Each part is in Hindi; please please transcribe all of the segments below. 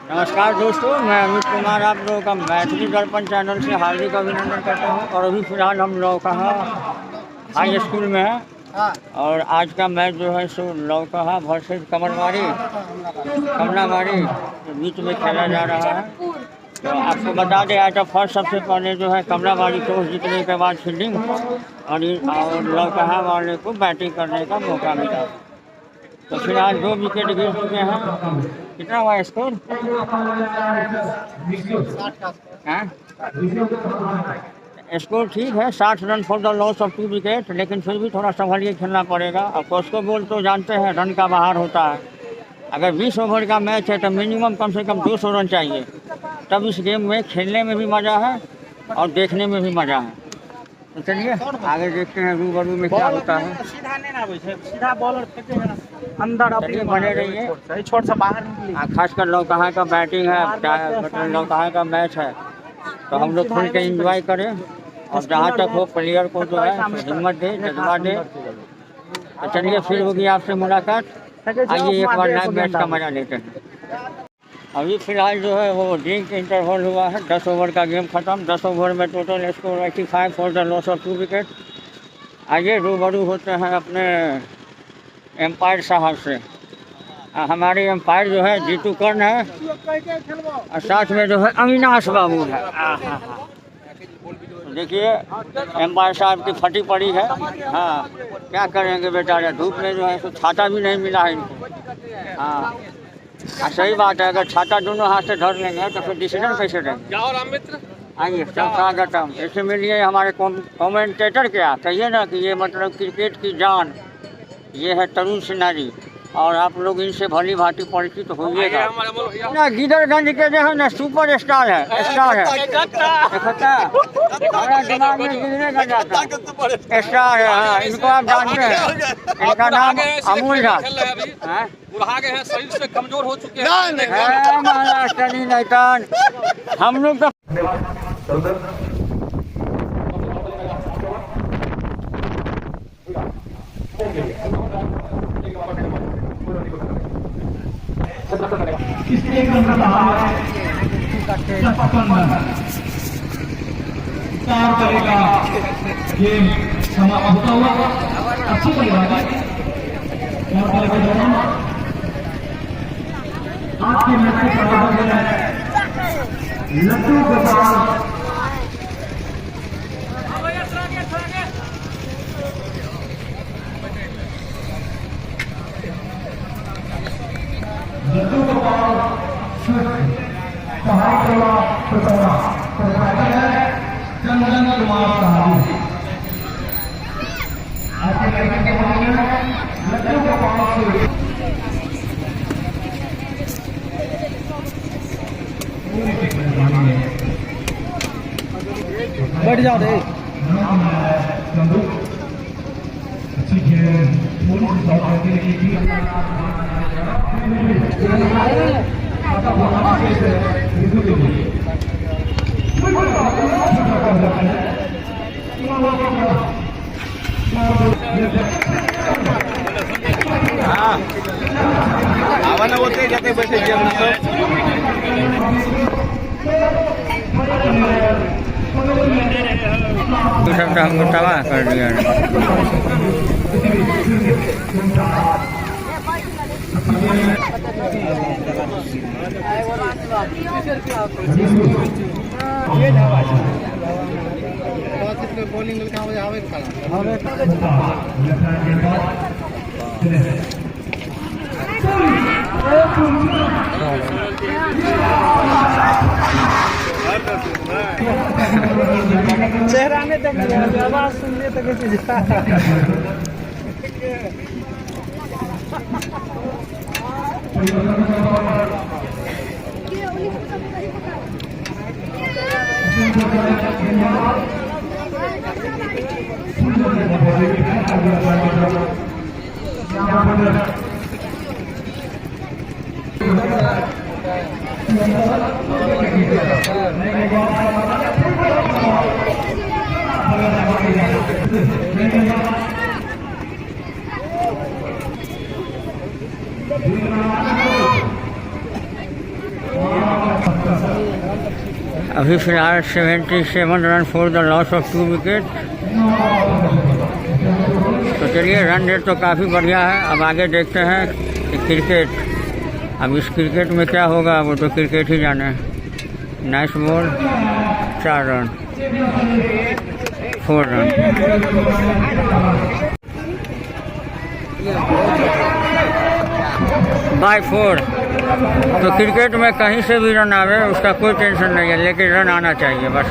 नमस्कार दोस्तों, मैं अमित कुमार आप लोगों का मैथिली दर्पण चैनल से हार्दिक अभिनंदन करता हूँ। और अभी फिलहाल हम लौकहा हाई स्कूल में है और आज का मैच जो है सो लौकहा वर्सेस कमलाबाड़ी के बीच में खेला जा रहा है। तो आपको बता दें आज फर्स्ट सबसे पहले जो है कमलाबाड़ी टॉस जीतने के बाद फील्डिंग और लौकहा वाले को बैटिंग करने का मौका मिला। तो फिलहाल 2 विकेट गिर चुके हैं। कितना हुआ स्कोर? स्कोर ठीक है, 60 run for the loss of 2 wicket, लेकिन फिर भी थोड़ा संभल के खेलना पड़ेगा। अब कोस्को बॉल तो जानते हैं रन का बाहर होता है। अगर 20 ओवर का मैच है तो मिनिमम कम से कम 200 रन चाहिए, तब इस गेम में खेलने में भी मज़ा है और देखने में भी मज़ा है। तो चलिए आगे देखते हैं रूबरू में क्या होता है। सीधा बॉलर अंदर बने रहिए, छोट सा बाहर खासकर लौकहा का बैटिंग है, मतलब लौकहा का मैच है, तो हम लोग खुल के एंजॉय करें और जहाँ तक हो प्लेयर को जो है हिम्मत दे, जज्बा दे। तो चलिए फिर होगी आपसे मुलाकात। आइए एक बार लाइव मैच का मजा लेते हैं। अभी फिलहाल जो है वो ड्रिंक इंटरवल हुआ है, 10 ओवर का गेम खत्म। 10 ओवर में total score 85 for the loss of 2 wicket. आइए रूबरू होते हैं अपने एम्पायर साहब से। हमारे एम्पायर जो है जीतू कर्ण है और साथ में जो है अविनाश बाबू है। देखिए एम्पायर साहब की फटी पड़ी है। हाँ क्या करेंगे बेचारे, धूप में जो है तो छाता भी नहीं मिला है इनको। हाँ सही बात है, अगर छाता दोनों हाथ से धर लेंगे तो फिर डिसीजन कैसे देंगे। आइए सब स्वागतम। इससे मिलिए हमारे कमेंटेटर, क्या कहिए ना कि ये मतलब क्रिकेट की जान ये है तरुण सिन्हा जी, और आप लोग इनसे भली भांति परिचित होइएगा ना। गिदरगंज के जो है ना सुपर स्टार है, स्टार है, हमारा दिमाग में गिरने का जाता स्टार है। हाँ इनको आप जानते हैं, इनका नाम अमूल झा। बुढ़ा गए हैं, शरीर से कमजोर हो चुके हैं महाराष्ट्र नैतान हम लोग तो करेगा गेम समाप्त होता हुआ। अच्छी बल्लेबाजी आज के मैच के समापन में लड्डू गोपाल चंदन कुमार साहब आज के मैच के समापन में लड्डू गोपाल बैठ जाओ रे। आवाना होते जाते बैठे सब हमको तबाह कर दिया। बॉलिंग चेहरा में तक आवाज सुनने तक अभी फिलहाल 77 run for the loss of 2 wicket. तो चलिए रन रेट तो काफ़ी बढ़िया है। अब आगे देखते हैं कि क्रिकेट, अब इस क्रिकेट में क्या होगा वो तो क्रिकेट ही जाने। Nice ball, 4 run, 4 run. Bye 4। तो क्रिकेट में कहीं से भी रन आवे उसका कोई टेंशन नहीं है, लेकिन रन आना चाहिए बस।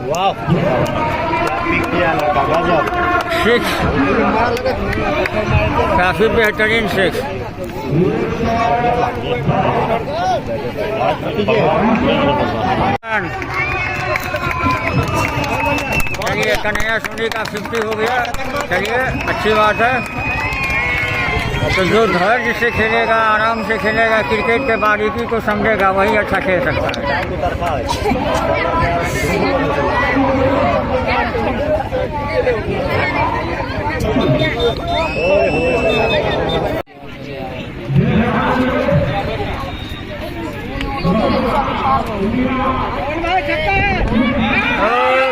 वाह, 6, काफ़ी बेहतरीन 6। चलिए कन्हैया सोनी का 50 हो गया। चलिए अच्छी बात है। तो जो धैर्य से खेलेगा, आराम से खेलेगा, क्रिकेट के बारीकी को समझेगा, वही अच्छा खेल सकता है।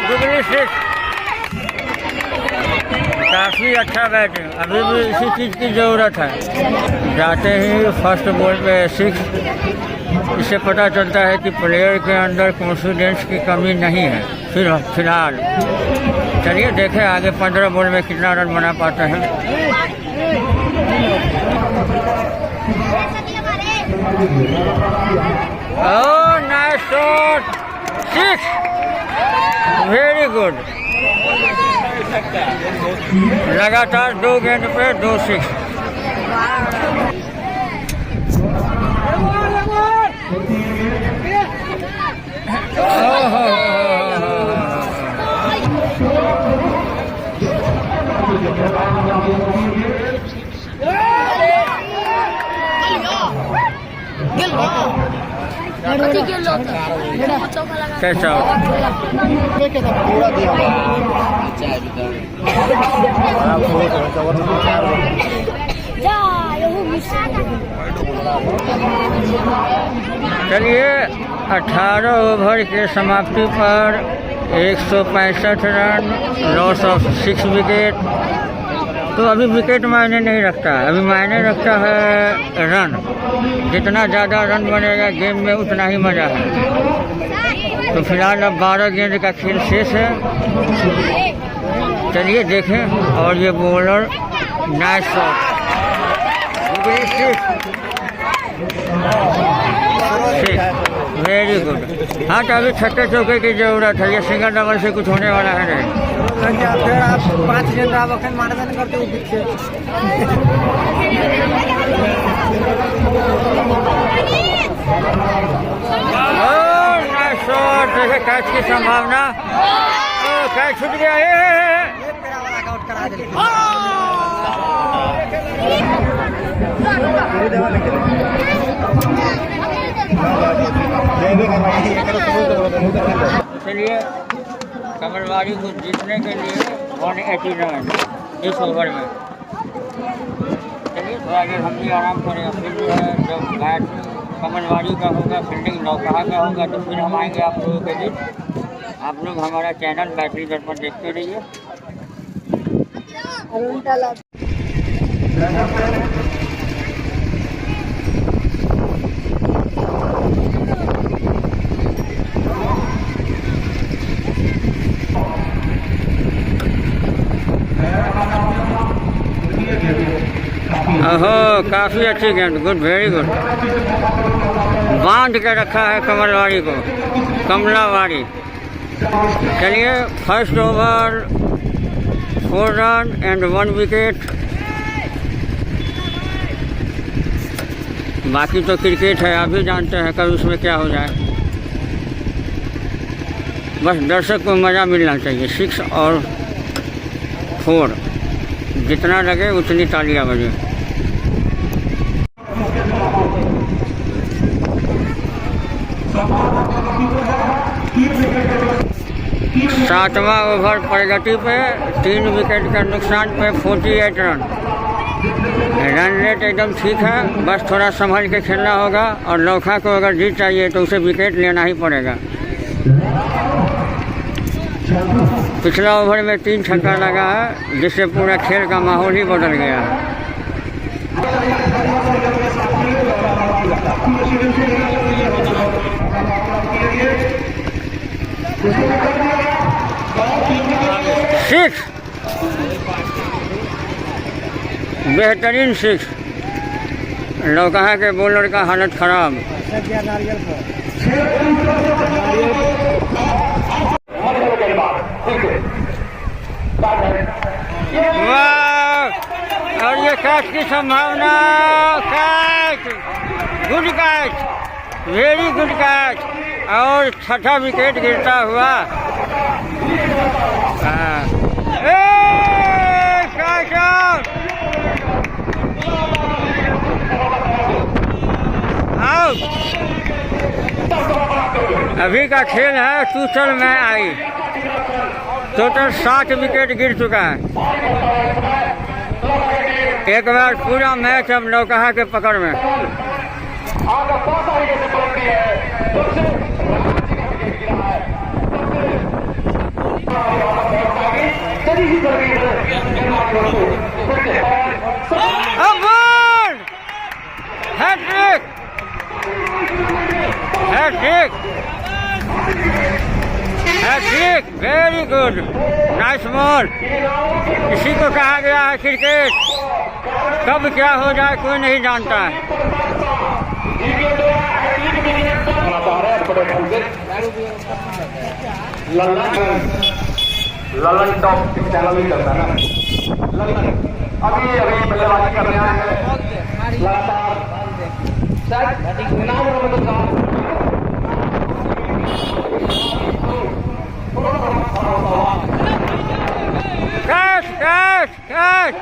गुगली 6, काफ़ी अच्छा बैटिंग। अभी भी इसी चीज़ की ज़रूरत है। जाते ही फर्स्ट बॉल पे 6, इससे पता चलता है कि प्लेयर के अंदर कॉन्फिडेंस की कमी नहीं है फिलहाल। चलिए देखें आगे 15 बॉल में कितना रन बना पाते हैं। Oh nice shot, 6, very good. लगातार 2 गेंद पे 2 6। कैसा चलिए 18 ओवर के समाप्ति पर 165 रन, लॉस ऑफ 6 विकेट। तो अभी विकेट मायने नहीं रखता, अभी मायने रखता है रन। जितना ज़्यादा रन बनेगा गेम में उतना ही मज़ा है। तो फिलहाल अब 12 गेंद का खेल शेष है। चलिए देखें। और ये bowler nice shot, very good. हाँ तो अभी छक्के चौके की जरूरत है, ये सिंगल डबल से कुछ होने वाला है नहीं। फिर आप 5 गेंद आप मारदान करते हो। नाइस शॉट, देखे कैच की संभावना। कैच छूट गया है। चलिए कमलवाड़ी को जीतने के लिए 180 रन इस ओवर में। चलिए थोड़ा देर हम भी आराम करें। फिर जो है जब मैच कमलवाड़ी का होगा, फील्डिंग नौकहा का होगा, तो फिर हम आएंगे आप लोगों के बीच। आप लोग हमारा चैनल बैटरी दर्पण देखते रहिए। ओहो काफ़ी अच्छी गेंद, गुड, वेरी गुड। बांध के रखा है कमलवाड़ी को, कमलावाड़ी। चलिए first over 4 run and 1 wicket. बाकी तो क्रिकेट है, आप भी जानते हैं कभी उसमें क्या हो जाए। बस दर्शक को मज़ा मिलना चाहिए। 6 और 4 जितना लगे उतनी तालियां बजे। 7वां ओवर प्रगति पे 3 विकेट के नुकसान पे 48 रन। रन रेट एकदम ठीक है, बस थोड़ा संभल के खेलना होगा और लोखा को अगर जीत चाहिए तो उसे विकेट लेना ही पड़ेगा। पिछला ओवर में 3 छक्का लगा है जिससे पूरा खेल का माहौल ही बदल गया है। सिक्स, बेहतरीन सिक्स। लौकहा के बॉलर का हालत खराब। वाह! और ये कैच की संभावना, catch, good catch, very good catch. और 6ठा विकेट गिरता हुआ। अभी का खेल है टूटल में आई। टोटल 7 विकेट गिर चुका है। एक बार पूरा मैच अब लौकहा के पकड़ में। Hat-trick, hat-trick, hat-trick, very good, nice ball. इसी को कहा गया है क्रिकेट, कब क्या हो जाए कोई नहीं जानता है। ललन टॉप चैनल भी करता है ना। ललन अभी बल्लेबाजी कर रहे हैं लगातार। Catch, catch, catch.